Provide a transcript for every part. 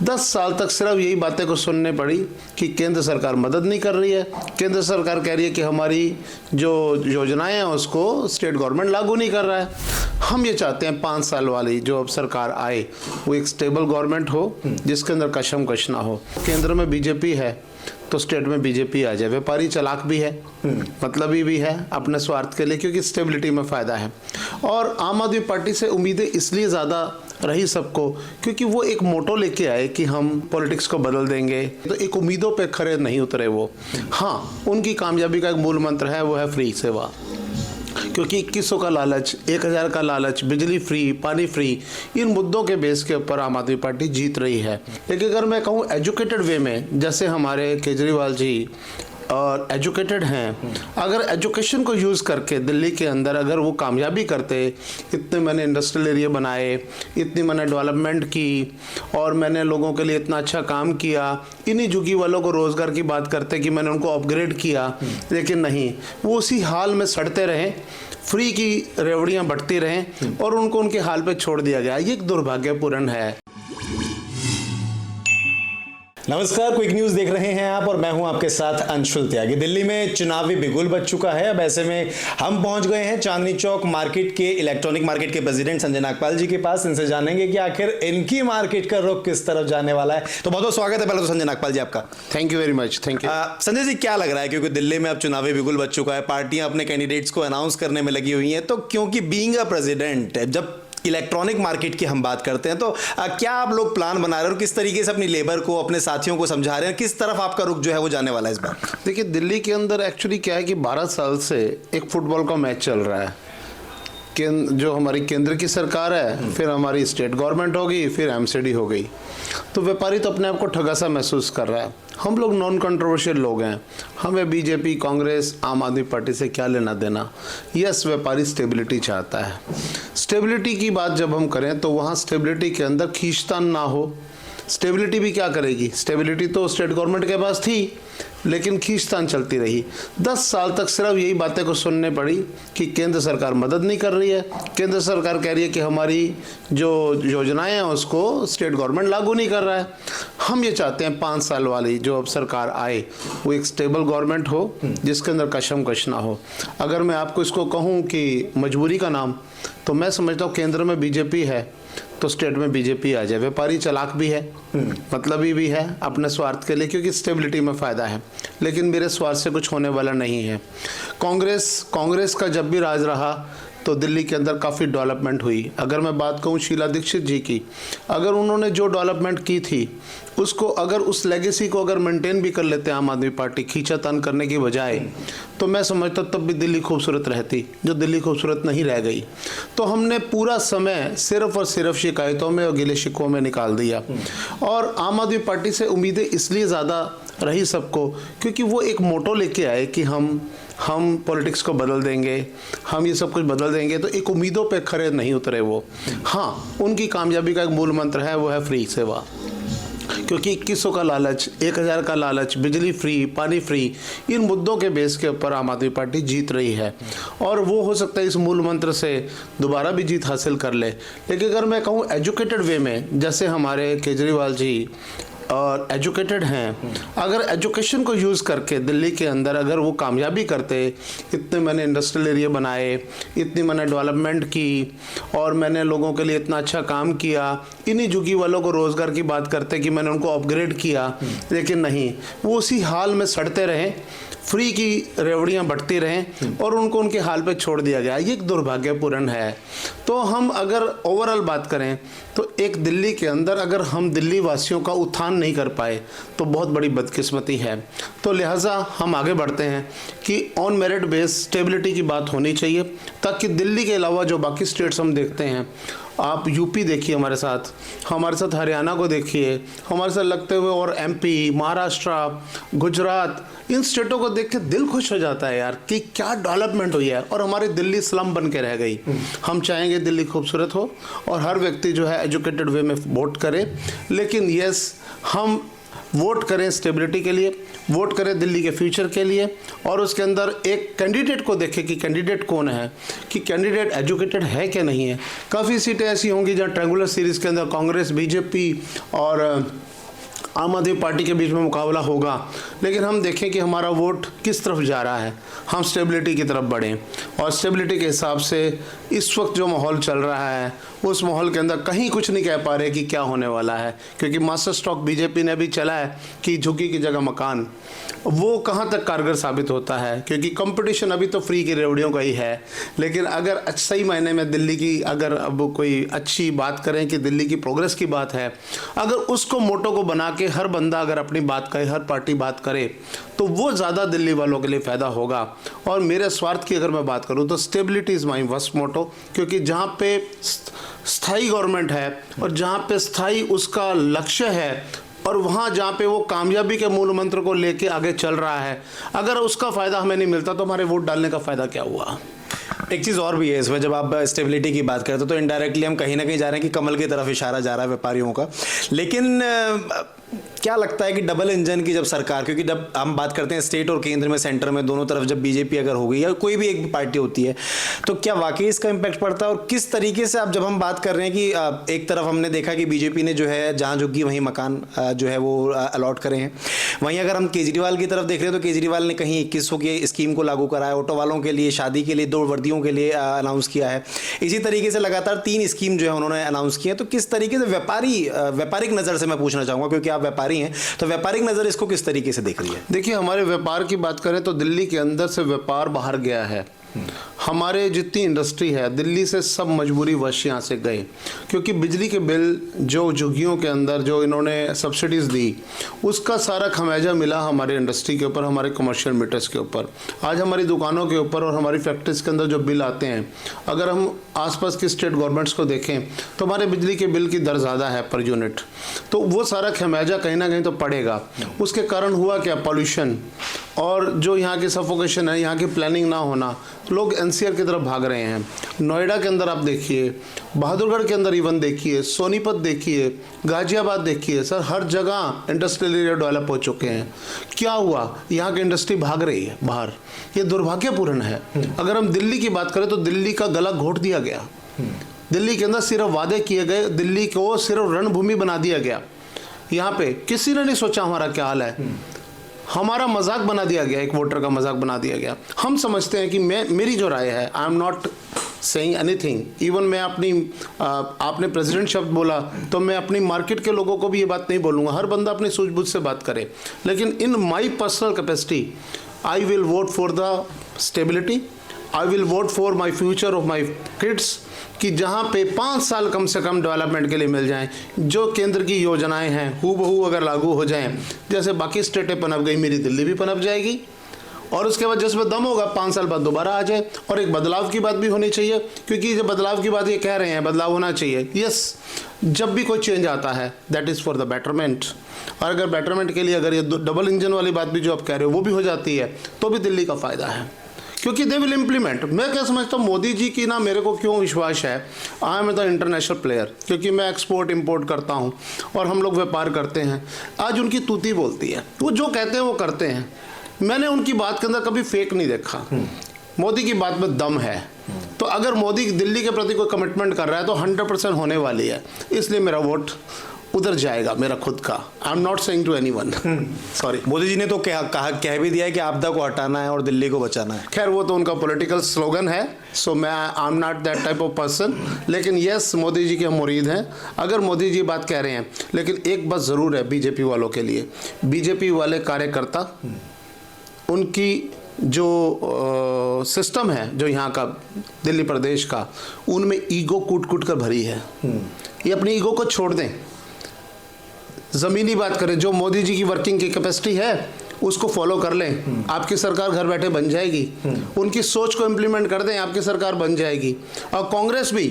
दस साल तक सिर्फ यही बातें को सुनने पड़ी कि केंद्र सरकार मदद नहीं कर रही है। केंद्र सरकार कह रही है कि हमारी जो योजनाएं हैं उसको स्टेट गवर्नमेंट लागू नहीं कर रहा है। हम ये चाहते हैं 5 साल वाली जो अब सरकार आए वो एक स्टेबल गवर्नमेंट हो जिसके अंदर कशमकश ना हो। केंद्र में बीजेपी है तो स्टेट में बीजेपी आ जाए। व्यापारी चालाक भी है, मतलबी भी है अपने स्वार्थ के लिए, क्योंकि स्टेबिलिटी में फ़ायदा है। और आम आदमी पार्टी से उम्मीदें इसलिए ज़्यादा रही सबको क्योंकि वो एक मोटो लेके आए कि हम पॉलिटिक्स को बदल देंगे, तो एक उम्मीदों पे खरे नहीं उतरे वो। हाँ, उनकी कामयाबी का एक मूल मंत्र है, वो है फ्री सेवा। क्योंकि 2100 का लालच, 1000 का लालच, बिजली फ्री, पानी फ्री, इन मुद्दों के बेस के ऊपर आम आदमी पार्टी जीत रही है। लेकिन अगर मैं कहूँ एजुकेटेड वे में, जैसे हमारे केजरीवाल जी और एजुकेटेड हैं, अगर एजुकेशन को यूज़ करके दिल्ली के अंदर अगर वो कामयाबी करते, इतने मैंने इंडस्ट्रियल एरिया बनाए, इतनी मैंने डेवलपमेंट की और मैंने लोगों के लिए इतना अच्छा काम किया, इन्हीं झुग्गी वालों को रोज़गार की बात करते कि मैंने उनको अपग्रेड किया, लेकिन नहीं, वो उसी हाल में सड़ते रहें, फ्री की रेवड़ियाँ बंटती रहें और उनको उनके हाल पे छोड़ दिया गया। ये एक दुर्भाग्यपूर्ण है। नमस्कार, क्विक न्यूज देख रहे हैं आप और मैं हूं आपके साथ अंशुल त्यागी। दिल्ली में चुनावी बिगुल बज चुका है। अब ऐसे में हम पहुंच गए हैं चांदनी चौक मार्केट के इलेक्ट्रॉनिक मार्केट के प्रेसिडेंट संजय नागपाल जी के पास। इनसे जानेंगे कि आखिर इनकी मार्केट का रुख किस तरफ जाने वाला है। तो बहुत बहुत स्वागत है पहले तो संजय नागपाल जी आपका। Thank you very much. Thank you. Sanjay ji, क्या लग रहा है, क्योंकि दिल्ली में अब चुनावी बिगुल बज चुका है, पार्टियां अपने कैंडिडेट्स को अनाउंस करने में लगी हुई हैं, तो क्योंकि बीइंग अ प्रेसिडेंट, जब इलेक्ट्रॉनिक मार्केट की हम बात करते हैं, तो क्या आप लोग प्लान बना रहे हो, किस तरीके से अपनी लेबर को, अपने साथियों को समझा रहे हैं, किस तरफ आपका रुख जो है वो जाने वाला है इस बार? देखिए, दिल्ली के अंदर एक्चुअली क्या है कि 12 साल से एक फुटबॉल का मैच चल रहा है। जो हमारी केंद्र की सरकार है, फिर हमारी स्टेट गवर्नमेंट होगी, फिर एमसीडी हो गई, तो व्यापारी तो अपने आप को ठगा सा महसूस कर रहा है। हम लोग नॉन कंट्रोवर्शियल लोग हैं, हमें बीजेपी, कांग्रेस, आम आदमी पार्टी से क्या लेना देना। यस, व्यापारी स्टेबिलिटी चाहता है। स्टेबिलिटी की बात जब हम करें तो वहाँ स्टेबिलिटी के अंदर खींचतान ना हो। स्टेबिलिटी भी क्या करेगी, स्टेबिलिटी तो स्टेट गवर्नमेंट के पास थी, लेकिन खींचतान चलती रही। 10 साल तक सिर्फ यही बातें को सुनने पड़ी कि केंद्र सरकार मदद नहीं कर रही है। केंद्र सरकार कह रही है कि हमारी जो योजनाएं हैं उसको स्टेट गवर्नमेंट लागू नहीं कर रहा है। हम ये चाहते हैं 5 साल वाली जो अब सरकार आए वो एक स्टेबल गवर्नमेंट हो जिसके अंदर कशमकश ना हो। अगर मैं आपको इसको कहूँ कि मजबूरी का नाम, तो मैं समझता हूँ केंद्र में बीजेपी है तो स्टेट में बीजेपी आ जाए। व्यापारी चालाक भी है, मतलबी भी है अपने स्वार्थ के लिए, क्योंकि स्टेबिलिटी में फ़ायदा है, लेकिन मेरे स्वार्थ से कुछ होने वाला नहीं है। कांग्रेस का जब भी राज रहा तो दिल्ली के अंदर काफ़ी डेवलपमेंट हुई। अगर मैं बात कहूँ शीला दीक्षित जी की, अगर उन्होंने जो डेवलपमेंट की थी उसको, अगर उस लेगेसी को अगर मेंटेन भी कर लेते आम आदमी पार्टी खींचातान करने की बजाय, तो मैं समझता तब भी दिल्ली खूबसूरत रहती, जो दिल्ली खूबसूरत नहीं रह गई। तो हमने पूरा समय सिर्फ और सिर्फ शिकायतों में और गिले शिकवों में निकाल दिया। और आम आदमी पार्टी से उम्मीदें इसलिए ज़्यादा रही सबको क्योंकि वो एक मोटो लेके आए कि हम पॉलिटिक्स को बदल देंगे, हम ये सब कुछ बदल देंगे, तो एक उम्मीदों पे खरे नहीं उतरे वो। हाँ, उनकी कामयाबी का एक मूल मंत्र है, वो है फ्री सेवा। क्योंकि 2100 का लालच, 1000 का लालच, बिजली फ्री, पानी फ्री, इन मुद्दों के बेस के ऊपर आम आदमी पार्टी जीत रही है। और वो हो सकता है इस मूल मंत्र से दोबारा भी जीत हासिल कर ले। लेकिन अगर मैं कहूँ एजुकेटेड वे में, जैसे हमारे केजरीवाल जी और एजुकेटेड हैं, अगर एजुकेशन को यूज़ करके दिल्ली के अंदर अगर वो कामयाबी करते, इतने मैंने इंडस्ट्रियल एरिया बनाए, इतनी मैंने डेवलपमेंट की और मैंने लोगों के लिए इतना अच्छा काम किया, इन्हीं झुग्गी वालों को रोज़गार की बात करते कि मैंने उनको अपग्रेड किया, लेकिन नहीं, वो उसी हाल में सड़ते रहें, फ्री की रेवड़ियाँ बंटती रहें और उनको उनके हाल पे छोड़ दिया गया। ये एक दुर्भाग्यपूर्ण है। तो हम अगर ओवरऑल बात करें तो एक दिल्ली के अंदर अगर हम दिल्ली वासियों का उत्थान नहीं कर पाए तो बहुत बड़ी बदकिस्मती है। तो लिहाजा हम आगे बढ़ते हैं कि ऑन मेरिट बेस स्टेबिलिटी की बात होनी चाहिए, ताकि दिल्ली के अलावा जो बाकी स्टेट्स हम देखते हैं, आप यूपी देखिए हमारे साथ हरियाणा को देखिए हमारे साथ लगते हुए, और एमपी, महाराष्ट्र, गुजरात, इन स्टेटों को देख के दिल खुश हो जाता है यार कि क्या डेवलपमेंट हुई है। और हमारी दिल्ली स्लम बन के रह गई। हम चाहेंगे दिल्ली खूबसूरत हो और हर व्यक्ति जो है एजुकेटेड वे में वोट करे, लेकिन यस, हम वोट करें स्टेबिलिटी के लिए, वोट करें दिल्ली के फ्यूचर के लिए, और उसके अंदर एक कैंडिडेट को देखें कि कैंडिडेट कौन है, कि कैंडिडेट एजुकेटेड है क्या नहीं है। काफ़ी सीटें ऐसी होंगी जहाँ ट्रायंगुलर सीरीज़ के अंदर कांग्रेस, बीजेपी और आम आदमी पार्टी के बीच में मुकाबला होगा, लेकिन हम देखें कि हमारा वोट किस तरफ जा रहा है, हम स्टेबिलिटी की तरफ बढ़ें। और स्टेबिलिटी के हिसाब से इस वक्त जो माहौल चल रहा है उस माहौल के अंदर कहीं कुछ नहीं कह पा रहे कि क्या होने वाला है, क्योंकि मास्टर स्ट्रोक बीजेपी ने भी चला है कि झुग्गी की जगह मकान, वो कहाँ तक कारगर साबित होता है, क्योंकि कंपटीशन अभी तो फ्री की रेवड़ियों का ही है। लेकिन अगर सही मायने में दिल्ली की अगर अब कोई अच्छी बात करें कि दिल्ली की प्रोग्रेस की बात है, अगर उसको मोटो को बना के हर बंदा अगर अपनी बात करे, हर पार्टी बात करे, तो वो ज़्यादा दिल्ली वालों के लिए फ़ायदा होगा। और मेरे स्वार्थ की अगर मैं बात करूँ तो स्टेबिलिटी इज़ माई फर्स्ट मोटो, क्योंकि जहाँ पे स्थायी गवर्नमेंट है और जहाँ पे स्थायी उसका लक्ष्य है और वहाँ जहाँ पे वो कामयाबी के मूल मंत्र को लेके आगे चल रहा है, अगर उसका फ़ायदा हमें नहीं मिलता तो हमारे वोट डालने का फ़ायदा क्या हुआ। एक चीज़ और भी है इसमें, जब आप स्टेबिलिटी की बात करते हो तो इनडायरेक्टली हम कहीं ना कहीं जा रहे हैं कि कमल की तरफ इशारा जा रहा है व्यापारियों का। लेकिन क्या लगता है कि डबल इंजन की जब सरकार, क्योंकि जब हम बात करते हैं स्टेट और केंद्र में, सेंटर में, दोनों तरफ जब बीजेपी अगर हो गई या कोई भी एक पार्टी होती है, तो क्या वाकई इसका इम्पैक्ट पड़ता है? और किस तरीके से आप जब हम बात कर रहे हैं कि एक तरफ हमने देखा कि बीजेपी ने जो है जहाँ झुग्गी वहीं मकान जो है वो अलॉट करे हैं, वहीं अगर हम केजरीवाल की तरफ देख रहे हैं तो केजरीवाल ने कहीं 2100 की स्कीम को लागू कराया, ऑटो वालों के लिए, शादी के लिए, 2 वर्दियों के लिए अनाउंस किया है। इसी तरीके से लगातार 3 स्कीम जो है उन्होंने अनाउंस की है। तो किस तरीके से व्यापारिक नज़र से मैं पूछना चाहूँगा, क्योंकि आप व्यापारी हैं, तो व्यापारिक नज़र इसको किस तरीके से देख रही है? देखिए, हमारे व्यापार की बात करें तो दिल्ली के अंदर से व्यापार बाहर गया है। हमारे जितनी इंडस्ट्री है दिल्ली से सब मजबूरी वश यहाँ से गए, क्योंकि बिजली के बिल जो झुग्गियों के अंदर जो इन्होंने सब्सिडीज़ दी, उसका सारा खमियाजा मिला हमारे इंडस्ट्री के ऊपर, हमारे कमर्शियल मीटर्स के ऊपर। आज हमारी दुकानों के ऊपर और हमारी फैक्ट्रीज के अंदर जो बिल आते हैं, अगर हम आसपास की स्टेट गवर्नमेंट्स को देखें तो हमारे बिजली के बिल की दर ज़्यादा है पर यूनिट, तो वो सारा खमियाजा कहीं ना कहीं तो पड़ेगा। उसके कारण हुआ क्या, पॉल्यूशन और जो यहाँ की सफोकेशन है, यहाँ की प्लानिंग ना होना, लोग एनसीआर की तरफ भाग रहे हैं। नोएडा के अंदर आप देखिए, बहादुरगढ़ के अंदर इवन देखिए, सोनीपत देखिए, गाजियाबाद देखिए, सर हर जगह इंडस्ट्रियल एरिया डेवलप हो चुके हैं। क्या हुआ, यहाँ की इंडस्ट्री भाग रही है बाहर, ये दुर्भाग्यपूर्ण है। अगर हम दिल्ली की बात करें तो दिल्ली का गला घोट दिया गया, दिल्ली के अंदर सिर्फ वादे किए गए, दिल्ली को सिर्फ रणभूमि बना दिया गया। यहाँ पे किसी ने नहीं सोचा हमारा क्या हाल है, हमारा मजाक बना दिया गया, एक वोटर का मजाक बना दिया गया। हम समझते हैं कि मेरी जो राय है, आई am not saying anything, even मैं अपनी आपने प्रेसिडेंट शब्द बोला तो मैं अपनी मार्केट के लोगों को भी ये बात नहीं बोलूँगा, हर बंदा अपनी सूझबूझ से बात करे। लेकिन in my personal capacity I will vote for the stability, I will vote for my future of my kids, कि जहाँ पे 5 साल कम से कम डेवलपमेंट के लिए मिल जाएं, जो केंद्र की योजनाएं हैं हूबहू अगर लागू हो जाएं, जैसे बाकी स्टेटें पनप गई, मेरी दिल्ली भी पनप जाएगी। और उसके बाद जिसमें दम होगा 5 साल बाद दोबारा आ जाए। और एक बदलाव की बात भी होनी चाहिए, क्योंकि जब बदलाव की बात ये कह रहे हैं बदलाव होना चाहिए, यस, जब भी कोई चेंज आता है that is for the betterment. और अगर बेटरमेंट के लिए अगर ये डबल इंजन वाली बात भी जो आप कह रहे हो वो भी हो जाती है तो भी दिल्ली का फ़ायदा है, क्योंकि दे विल इम्प्लीमेंट। मैं क्या समझता हूँ, मोदी जी की ना मेरे को क्यों विश्वास है, I am the international player, क्योंकि मैं एक्सपोर्ट इंपोर्ट करता हूँ और हम लोग व्यापार करते हैं। आज उनकी तूती बोलती है, वो जो कहते हैं वो करते हैं। मैंने उनकी बात के अंदर कभी फेक नहीं देखा, मोदी की बात में दम है। तो अगर मोदी दिल्ली के प्रति कोई कमिटमेंट कर रहा है तो 100% होने वाली है, इसलिए मेरा वोट उधर जाएगा, मेरा खुद का। I am not saying to anyone, sorry. Modi ji ने तो कह भी दिया है कि आपदा को हटाना है और दिल्ली को बचाना है। खैर वो तो उनका पॉलिटिकल स्लोगन है, सो मैं आई am not that type of person. लेकिन यस, मोदी जी के हम मुरीद हैं, अगर मोदी जी बात कह रहे हैं। लेकिन एक बात ज़रूर है बीजेपी वालों के लिए, बीजेपी वाले कार्यकर्ता, उनकी जो सिस्टम है जो यहाँ का दिल्ली प्रदेश का, उनमें ईगो कूट कूट कर भरी है। ये अपनी ईगो को छोड़ दें, ज़मीनी बात करें, जो मोदी जी की वर्किंग की कैपेसिटी है उसको फॉलो कर लें, आपकी सरकार घर बैठे बन जाएगी। उनकी सोच को इम्प्लीमेंट कर दें, आपकी सरकार बन जाएगी। और कांग्रेस भी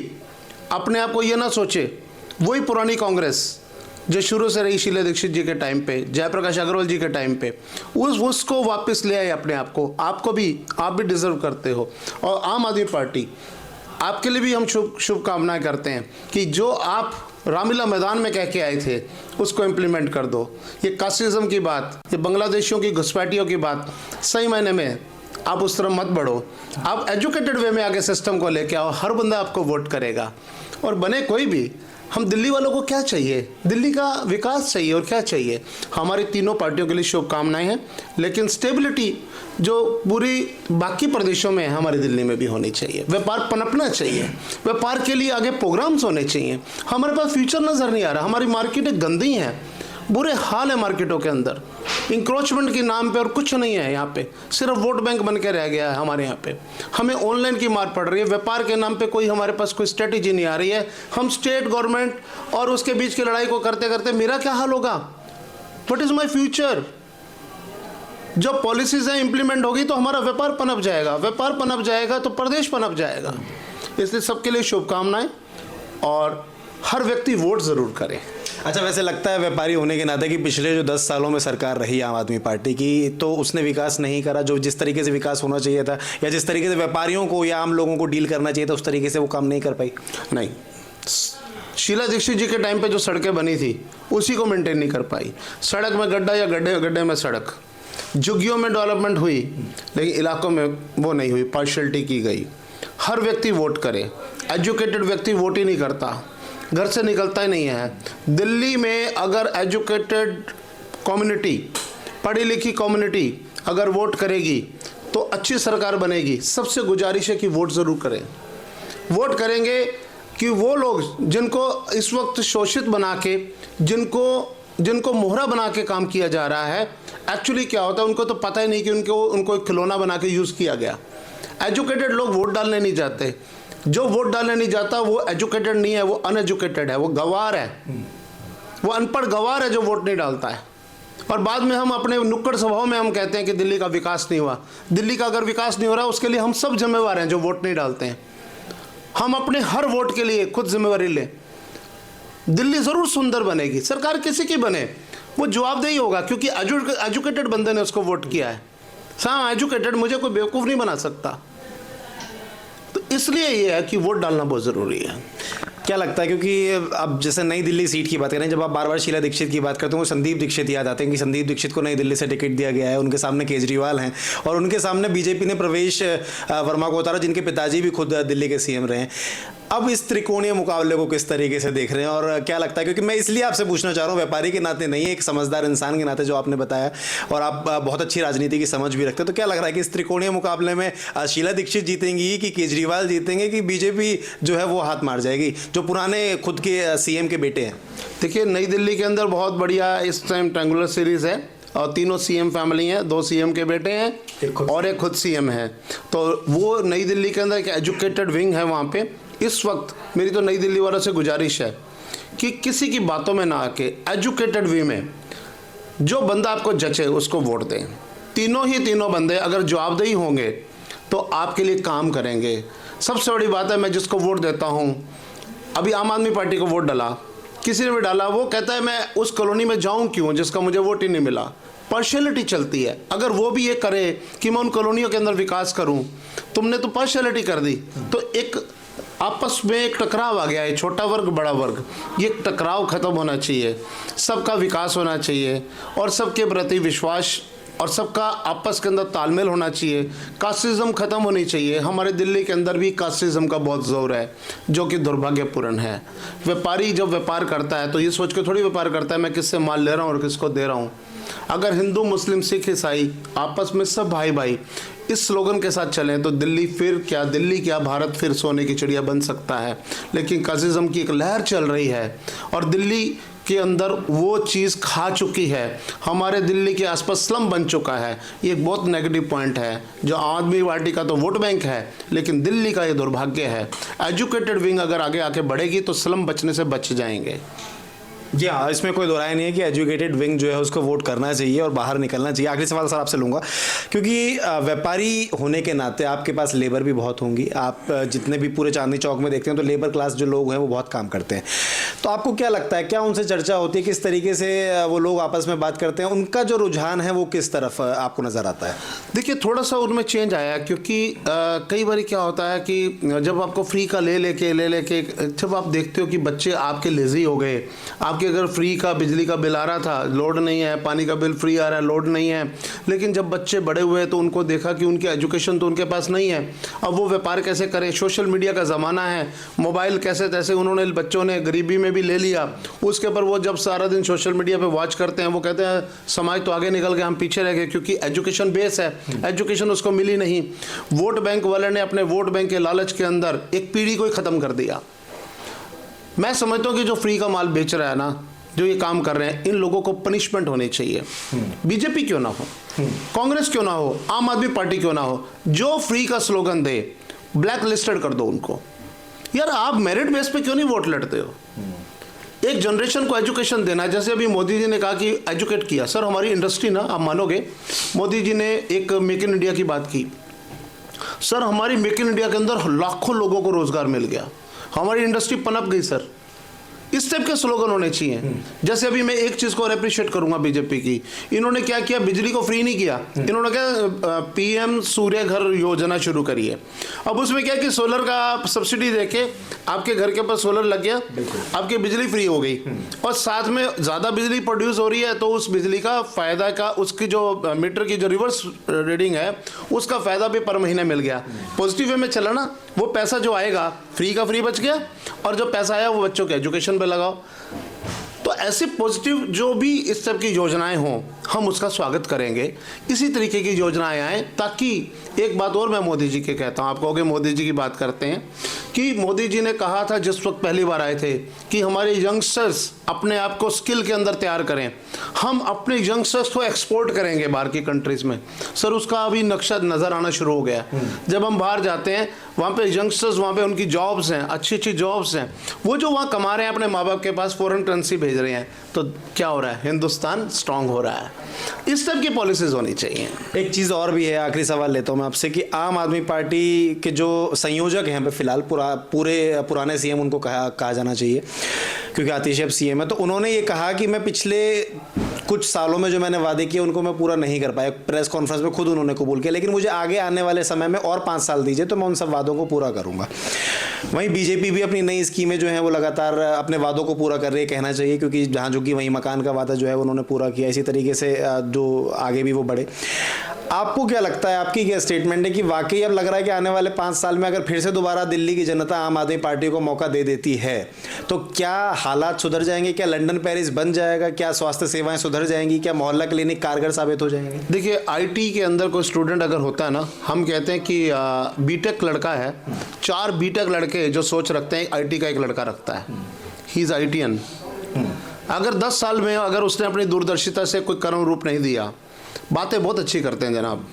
अपने आप को ये ना सोचे वही पुरानी कांग्रेस जो शुरू से रही शीला दीक्षित जी के टाइम पे, जयप्रकाश अग्रवाल जी के टाइम पे, उसको वापस ले आए अपने आप को। आप भी डिजर्व करते हो। और आम आदमी पार्टी आपके लिए भी हम शुभकामनाएं करते हैं कि जो आप रामलीला मैदान में कह के आए थे उसको इम्प्लीमेंट कर दो। ये कास्टिज्म की बात, ये बांग्लादेशियों की घुसपैठियों की बात, सही मायने में आप उस तरफ मत बढ़ो। आप एजुकेटेड वे में आगे सिस्टम को लेके आओ, हर बंदा आपको वोट करेगा और बने कोई भी। हम दिल्ली वालों को क्या चाहिए? दिल्ली का विकास चाहिए और क्या चाहिए? हमारी तीनों पार्टियों के लिए शुभकामनाएं हैं, लेकिन स्टेबिलिटी जो पूरी बाकी प्रदेशों में है हमारी दिल्ली में भी होनी चाहिए। व्यापार पनपना चाहिए, व्यापार के लिए आगे प्रोग्राम्स होने चाहिए। हमारे पास फ्यूचर नज़र नहीं आ रहा। हमारी मार्केटें गंदी हैं, बुरे हाल है मार्केटों के अंदर। इंक्रोचमेंट के नाम पे और कुछ नहीं है यहाँ पे, सिर्फ वोट बैंक बन के रह गया है हमारे यहाँ पे। हमें ऑनलाइन की मार पड़ रही है, व्यापार के नाम पे कोई हमारे पास कोई स्ट्रेटेजी नहीं आ रही है। हम स्टेट गवर्नमेंट और उसके बीच की लड़ाई को करते करते मेरा क्या हाल होगा? What is my future? जब पॉलिसीज हैं इंप्लीमेंट होगी तो हमारा व्यापार पनप जाएगा, व्यापार पनप जाएगा तो प्रदेश पनप जाएगा। इसलिए सबके लिए शुभकामनाएं और हर व्यक्ति वोट जरूर करे। अच्छा, वैसे लगता है व्यापारी होने के नाते कि पिछले जो 10 सालों में सरकार रही आम आदमी पार्टी की, तो उसने विकास नहीं करा जो जिस तरीके से विकास होना चाहिए था, या जिस तरीके से व्यापारियों को या आम लोगों को डील करना चाहिए था उस तरीके से वो काम नहीं कर पाई? नहीं, शीला दीक्षित जी के टाइम पे जो सड़कें बनी थी उसी को मेंटेन नहीं कर पाई। सड़क में गड्ढा या गड्ढे गड्ढे में सड़क। झुग्गियों में डेवलपमेंट हुई लेकिन इलाकों में वो नहीं हुई, पार्शियलिटी की गई। हर व्यक्ति वोट करे, एजुकेटेड व्यक्ति वोट ही नहीं करता, घर से निकलता ही नहीं है। दिल्ली में अगर एजुकेटेड कम्युनिटी, पढ़ी लिखी कम्युनिटी अगर वोट करेगी तो अच्छी सरकार बनेगी। सबसे गुजारिश है कि वोट ज़रूर करें। वोट करेंगे कि वो लोग जिनको इस वक्त शोषित बना के, जिनको मोहरा बना के काम किया जा रहा है, एक्चुअली क्या होता है उनको तो पता ही नहीं कि उनको एक खिलौना बना के यूज़ किया गया। एजुकेटेड लोग वोट डालने नहीं जाते। जो वोट डालने नहीं जाता वो एजुकेटेड नहीं है, वो अनएजुकेटेड है, वो गवार है, वो अनपढ़ गवार है जो वोट नहीं डालता है। और बाद में हम अपने नुक्कड़ सभाओं में हम कहते हैं कि दिल्ली का विकास नहीं हुआ। दिल्ली का अगर विकास नहीं हो रहा उसके लिए हम सब जिम्मेवार हैं जो वोट नहीं डालते हैं। हम अपने हर वोट के लिए खुद जिम्मेवारी लें। दिल्ली ज़रूर सुंदर बनेगी, सरकार किसी की बने वो जवाबदेही होगा, क्योंकि एजुकेटेड बंदे ने उसको वोट किया है। हाँ, एजुकेटेड, मुझे कोई बेवकूफ़ नहीं बना सकता। तो इसलिए ये है कि वोट डालना बहुत ज़रूरी है। क्या लगता है, क्योंकि अब जैसे नई दिल्ली सीट की बात करें, जब आप बार बार शीला दीक्षित की बात करते हो संदीप दीक्षित याद आते हैं कि संदीप दीक्षित को नई दिल्ली से टिकट दिया गया है, उनके सामने केजरीवाल हैं और उनके सामने बीजेपी ने प्रवेश वर्मा को उतारा जिनके पिताजी भी खुद दिल्ली के सीएम रहे हैं। अब इस त्रिकोणीय मुकाबले को किस तरीके से देख रहे हैं और क्या लगता है, क्योंकि मैं इसलिए आपसे पूछना चाह रहा हूँ व्यापारी के नाते नहीं, एक समझदार इंसान के नाते जो आपने बताया, और आप बहुत अच्छी राजनीति की समझ भी रखते हैं, तो क्या लग रहा है कि इस त्रिकोणीय मुकाबले में शीला दीक्षित जीतेंगी कि केजरीवाल जीतेंगे कि बीजेपी जो है वो हाथ मार जाएगी, जो पुराने खुद के सीएम के बेटे हैं? देखिए, नई दिल्ली के अंदर बहुत बढ़िया इस टाइम ट्रायंगुलर सीरीज है और तीनों सीएम फैमिली हैं, 2 सीएम के बेटे हैं और एक खुद सीएम है। तो वो नई दिल्ली के अंदर एक एजुकेटेड विंग है वहाँ पे। इस वक्त मेरी तो नई दिल्ली वालों से गुजारिश है कि किसी की बातों में ना आके एजुकेटेड वे में जो बंदा आपको जचे उसको वोट दें। तीनों बंदे अगर जवाबदेही होंगे तो आपके लिए काम करेंगे। सबसे बड़ी बात है, मैं जिसको वोट देता हूँ, अभी आम आदमी पार्टी को वोट डाला, किसी ने भी डाला, वो कहता है मैं उस कॉलोनी में जाऊँ क्यों जिसका मुझे वोट ही नहीं मिला। पार्शियलिटी चलती है। अगर वो भी ये करे कि मैं उन कॉलोनियों के अंदर विकास करूँ, तुमने तो पार्शियलिटी कर दी। तो एक आपस में एक टकराव आ गया है, छोटा वर्ग बड़ा वर्ग, ये टकराव खत्म होना चाहिए। सबका विकास होना चाहिए और सबके प्रति विश्वास और सबका आपस के अंदर तालमेल होना चाहिए। कास्टिज्म खत्म होनी चाहिए। हमारे दिल्ली के अंदर भी कास्टिज्म का बहुत जोर है जो कि दुर्भाग्यपूर्ण है। व्यापारी जब व्यापार करता है तो ये सोच के थोड़ी व्यापार करता है मैं किससे माल ले रहा हूँ और किसको दे रहा हूँ। अगर हिंदू मुस्लिम सिख ईसाई आपस में सब भाई भाई इस स्लोगन के साथ चलें तो दिल्ली क्या भारत फिर सोने की चिड़िया बन सकता है। लेकिन कास्टिज्म की एक लहर चल रही है और दिल्ली के अंदर वो चीज़ खा चुकी है। हमारे दिल्ली के आसपास स्लम बन चुका है। ये एक बहुत नेगेटिव पॉइंट है। जो आम आदमी पार्टी का तो वोट बैंक है, लेकिन दिल्ली का ये दुर्भाग्य है। एजुकेटेड विंग अगर आगे आके बढ़ेगी तो स्लम बचने से बच जाएंगे। जी हाँ, इसमें कोई दोराय नहीं है कि एजुकेटेड विंग जो है उसको वोट करना चाहिए और बाहर निकलना चाहिए। आखिरी सवाल सर आपसे लूँगा, क्योंकि व्यापारी होने के नाते आपके पास लेबर भी बहुत होंगी। आप जितने भी पूरे चांदनी चौक में देखते हैं तो लेबर क्लास जो लोग हैं वो बहुत काम करते हैं। तो आपको क्या लगता है, क्या उनसे चर्चा होती है, किस तरीके से वो लोग आपस में बात करते हैं, उनका जो रुझान है वो किस तरफ आपको नजर आता है? देखिए थोड़ा सा उनमें चेंज आया, क्योंकि कई बार क्या होता है कि जब आपको फ्री का ले लेके जब आप देखते हो कि बच्चे आपके लेजी हो गए, आपके अगर फ्री का बिजली का बिल आ रहा था, लोड नहीं है, पानी का बिल फ्री आ रहा है, लोड नहीं है, लेकिन जब बच्चे बड़े हुए तो उनको देखा कि उनकी एजुकेशन तो उनके पास नहीं है, अब वो व्यापार कैसे करें, सोशल मीडिया का ज़माना है, मोबाइल कैसे तैसे उन्होंने बच्चों ने गरीबी में भी ले लिया, उसके ऊपर वो जब सारा दिन सोशल मीडिया पे वॉच करते हैं, वो कहते हैं समाज तो आगे निकल गया, हम पीछे रह गए, क्योंकि एजुकेशन बेस है, एजुकेशन उसको मिली नहीं। वोट बैंक वाले ने अपने वोट बैंक के लालच के अंदर एक पीढ़ी को ही ख़त्म कर दिया। मैं समझता हूँ कि जो फ्री का माल बेच रहा है ना, जो ये काम कर रहे हैं, इन लोगों को पनिशमेंट होनी चाहिए। बीजेपी क्यों ना हो, कांग्रेस क्यों ना हो, आम आदमी पार्टी क्यों ना हो, जो फ्री का स्लोगन दे ब्लैक लिस्टेड कर दो उनको। यार आप मेरिट बेस पे क्यों नहीं वोट लड़ते हो? एक जनरेशन को एजुकेशन देना है। जैसे अभी मोदी जी ने कहा कि एजुकेट किया, सर हमारी इंडस्ट्री ना, आप मानोगे, मोदी जी ने एक मेक इन इंडिया की बात की, सर हमारी मेक इन इंडिया के अंदर लाखों लोगों को रोजगार मिल गया, हमारी इंडस्ट्री पनप गई। सर इस टाइप के स्लोगन होने चाहिए। जैसे अभी मैं एक चीज को और अप्रिशिएट करूंगा बीजेपी की, इन्होंने क्या किया, बिजली को फ्री नहीं किया, इन्होंने क्या पीएम सूर्य घर योजना शुरू करी है। अब उसमें क्या कि सोलर का सब्सिडी देके आपके घर के ऊपर सोलर लग गया, आपकी बिजली फ्री हो गई, और साथ में ज्यादा बिजली प्रोड्यूस हो रही है तो उस बिजली का फायदा का, उसकी जो मीटर की जो रिवर्स रीडिंग है उसका फायदा भी पर महीने मिल गया। पॉजिटिव वे में चला ना, वो पैसा जो आएगा फ्री का फ्री बच गया, और जो पैसा आया वो बच्चों के एजुकेशन पे लगाओ। तो ऐसे पॉजिटिव जो भी इस तरह की योजनाएं हों, हम उसका स्वागत करेंगे। इसी तरीके की योजनाएं आएँ, ताकि एक बात और मैं मोदी जी के कहता हूँ, आप कहोगे मोदी जी की बात करते हैं, कि मोदी जी ने कहा था जिस वक्त पहली बार आए थे कि हमारे यंगस्टर्स अपने आप को स्किल के अंदर तैयार करें, हम अपने यंगस्टर्स को एक्सपोर्ट करेंगे बाहर की कंट्रीज में। सर उसका अभी नक्शा नज़र आना शुरू हो गया। जब हम बाहर जाते हैं वहाँ पे यंगस्टर्स, वहाँ पे उनकी जॉब्स हैं, अच्छी अच्छी जॉब्स हैं, वो जो वहाँ कमा रहे हैं अपने माँ बाप के पास, फॉरेन करेंसी भेज रहे हैं, तो क्या हो रहा है, हिंदुस्तान स्ट्रांग हो रहा है। इस तरह की पॉलिसीज होनी चाहिए। एक चीज़ और भी है, आखिरी सवाल लेता हूँ मैं आपसे, कि आम आदमी पार्टी के जो संयोजक हैं फिलहाल, पूरे पुराने सीएम उनको कहा जाना चाहिए, क्योंकि आतिश अब सीएम है, तो उन्होंने ये कहा कि मैं पिछले कुछ सालों में जो मैंने वादे किए उनको मैं पूरा नहीं कर पाया। प्रेस कॉन्फ्रेंस में खुद उन्होंने कबूल किया, लेकिन मुझे आगे आने वाले समय में और 5 साल दीजिए तो मैं उन सब वादों को पूरा करूंगा। वहीं बीजेपी भी अपनी नई स्कीमें जो हैं वो लगातार अपने वादों को पूरा कर रही है, कहना चाहिए, क्योंकि जहाँ झुकी वहीं मकान का वादा जो है उन्होंने पूरा किया। इसी तरीके से जो आगे भी वो बढ़े। आपको क्या लगता है, आपकी क्या स्टेटमेंट है कि वाकई अब लग रहा है कि आने वाले 5 साल में अगर फिर से दोबारा दिल्ली की जनता आम आदमी पार्टी को मौका दे देती है तो क्या हालात सुधर जाएंगे? क्या लंदन पेरिस बन जाएगा? क्या स्वास्थ्य सेवाएं सुधर जाएंगी? क्या मोहल्ला क्लिनिक कारगर साबित हो जाएंगे? देखिए आईटी के अंदर कोई स्टूडेंट अगर होता है ना, हम कहते हैं कि बीटेक लड़का है, 4 बीटेक लड़के जो सोच रखते हैं आईटी का एक लड़का रखता है, ही इज आईटीएन। अगर 10 साल में अगर उसने अपनी दूरदर्शिता से कोई कर्म रूप नहीं दिया, बातें बहुत अच्छी करते हैं जनाब,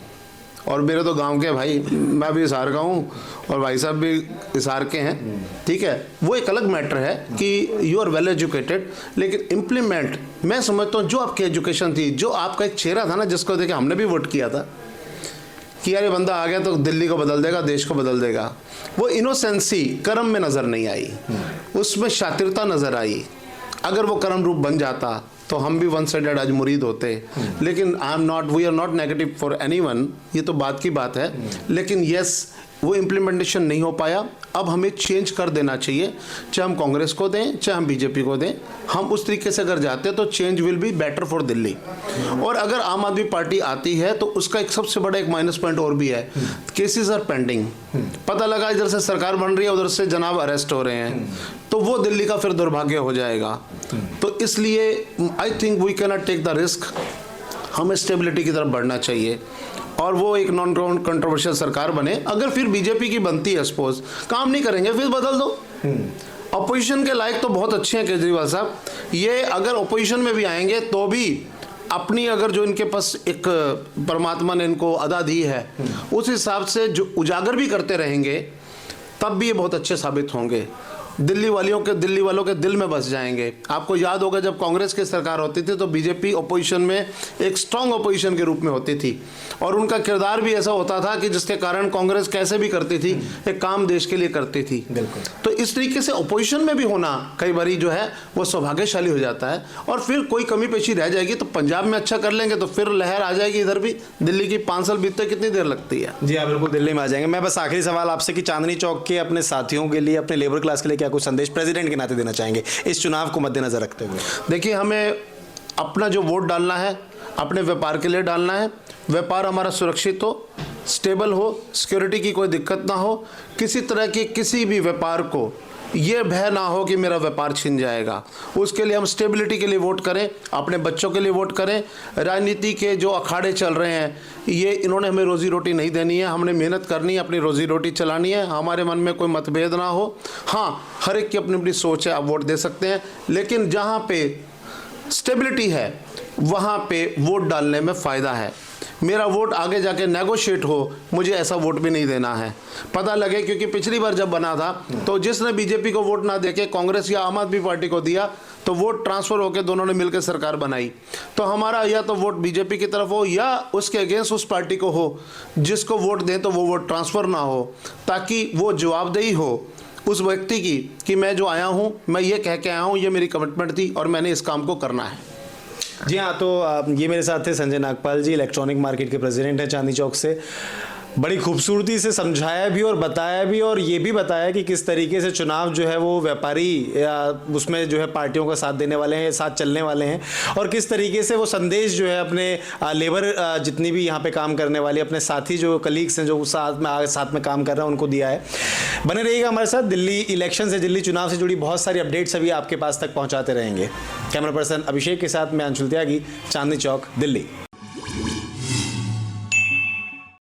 और मेरे तो गांव के भाई, मैं भी हिसार का हूँ और भाई साहब भी हिसार के हैं, ठीक है, वो एक अलग मैटर है कि यू आर वेल एजुकेटेड, लेकिन इम्प्लीमेंट, मैं समझता हूँ जो आपकी एजुकेशन थी, जो आपका एक चेहरा था ना जिसको देखे हमने भी वोट किया था कि यार ये बंदा आ गया तो दिल्ली को बदल देगा, देश को बदल देगा, वो इनोसेंसी कर्म में नज़र नहीं आई, उसमें शातिरता नज़र आई। अगर वो कर्म रूप बन जाता तो हम भी वन साइडेड आज मुरीद होते, लेकिन we are not negative for anyone, ये तो बात की बात है, लेकिन यस वो इम्प्लीमेंटेशन नहीं हो पाया। अब हमें चेंज कर देना चाहिए, चाहे हम कांग्रेस को दें चाहे हम बीजेपी को दें, हम उस तरीके से अगर जाते हैं तो change will be better for Delhi. और अगर आम आदमी पार्टी आती है तो उसका एक सबसे बड़ा एक माइनस पॉइंट और भी है, केसेस आर पेंडिंग। पता लगा इधर से सरकार बन रही है, उधर से जनाब अरेस्ट हो रहे हैं, तो वो दिल्ली का फिर दुर्भाग्य हो जाएगा। तो इसलिए I think we can not take the risk, हमें स्टेबिलिटी की तरफ बढ़ना चाहिए और वो एक नॉन कंट्रोवर्शियल सरकार बने। अगर फिर बीजेपी की बनती है, सपोज काम नहीं करेंगे फिर बदल दो। अपोजिशन के लायक तो बहुत अच्छे हैं केजरीवाल साहब, ये अगर अपोजिशन में भी आएंगे तो भी अपनी अगर जो इनके पास एक परमात्मा ने इनको अदा दी है उस हिसाब से जो उजागर भी करते रहेंगे, तब भी ये बहुत अच्छे साबित होंगे। दिल्ली वालों के दिल में बस जाएंगे। आपको याद होगा जब कांग्रेस की सरकार होती थी तो बीजेपी अपोजिशन में एक स्ट्रांग अपोजिशन के रूप में होती थी और उनका किरदार भी ऐसा होता था कि जिसके कारण कांग्रेस कैसे भी करती थी एक काम देश के लिए करती थी। बिल्कुल। तो इस तरीके से अपोजिशन में भी होना कई बारी जो है वो सौभाग्यशाली हो जाता है और फिर कोई कमी पेशी रह जाएगी तो पंजाब में अच्छा कर लेंगे तो फिर लहर आ जाएगी इधर भी। दिल्ली की 5 साल बीतते कितनी देर लगती है। जी हाँ, बिल्कुल दिल्ली में आ जाएंगे। मैं बस आखिरी सवाल आपसे कि चांदनी चौक के अपने साथियों के लिए, अपने लेबर क्लास के लिए क्या कुछ संदेश प्रेसिडेंट के नाते देना चाहेंगे इस चुनाव को मद्देनजर रखते हुए? देखिए, हमें अपना जो वोट डालना है अपने व्यापार के लिए डालना है। व्यापार हमारा सुरक्षित हो, स्टेबल हो, सिक्योरिटी की कोई दिक्कत ना हो, किसी तरह की किसी भी व्यापार को ये भय ना हो कि मेरा व्यापार छिन जाएगा। उसके लिए हम स्टेबिलिटी के लिए वोट करें, अपने बच्चों के लिए वोट करें। राजनीति के जो अखाड़े चल रहे हैं ये इन्होंने हमें रोजी रोटी नहीं देनी है, हमने मेहनत करनी है, अपनी रोजी रोटी चलानी है। हमारे मन में कोई मतभेद ना हो। हाँ, हर एक की अपनी अपनी सोच है, आप वोट दे सकते हैं, लेकिन जहाँ पे स्टेबिलिटी है वहाँ पे वोट डालने में फ़ायदा है। मेरा वोट आगे जाके नेगोशिएट हो, मुझे ऐसा वोट भी नहीं देना है। पता लगे, क्योंकि पिछली बार जब बना था तो जिसने बीजेपी को वोट ना देके कांग्रेस या आम आदमी पार्टी को दिया तो वोट ट्रांसफ़र होकर दोनों ने मिलकर सरकार बनाई। तो हमारा या तो वोट बीजेपी की तरफ हो या उसके अगेंस्ट उस पार्टी को हो जिसको वोट दें तो वो वोट ट्रांसफ़र ना हो, ताकि वो जवाबदेही हो उस व्यक्ति की कि मैं जो आया हूँ मैं ये कह के आया हूँ, ये मेरी कमिटमेंट थी और मैंने इस काम को करना है। जी हाँ, तो ये मेरे साथ थे संजय नागपाल जी, इलेक्ट्रॉनिक मार्केट के प्रेसिडेंट हैं चांदनी चौक से। बड़ी खूबसूरती से समझाया भी और बताया भी, और ये भी बताया कि किस तरीके से चुनाव जो है वो व्यापारी या उसमें जो है पार्टियों का साथ देने वाले हैं, साथ चलने वाले हैं, और किस तरीके से वो संदेश जो है अपने लेबर जितनी भी यहाँ पे काम करने वाली अपने साथी जो कलीग्स हैं जो साथ में काम कर रहे हैं उनको दिया है। बने रहिएगा हमारे साथ। दिल्ली इलेक्शन से, दिल्ली चुनाव से जुड़ी बहुत सारी अपडेट्स अभी आपके पास तक पहुँचाते रहेंगे। कैमरा पर्सन अभिषेक के साथ मैं अंशुल त्यागी, चांदनी चौक, दिल्ली।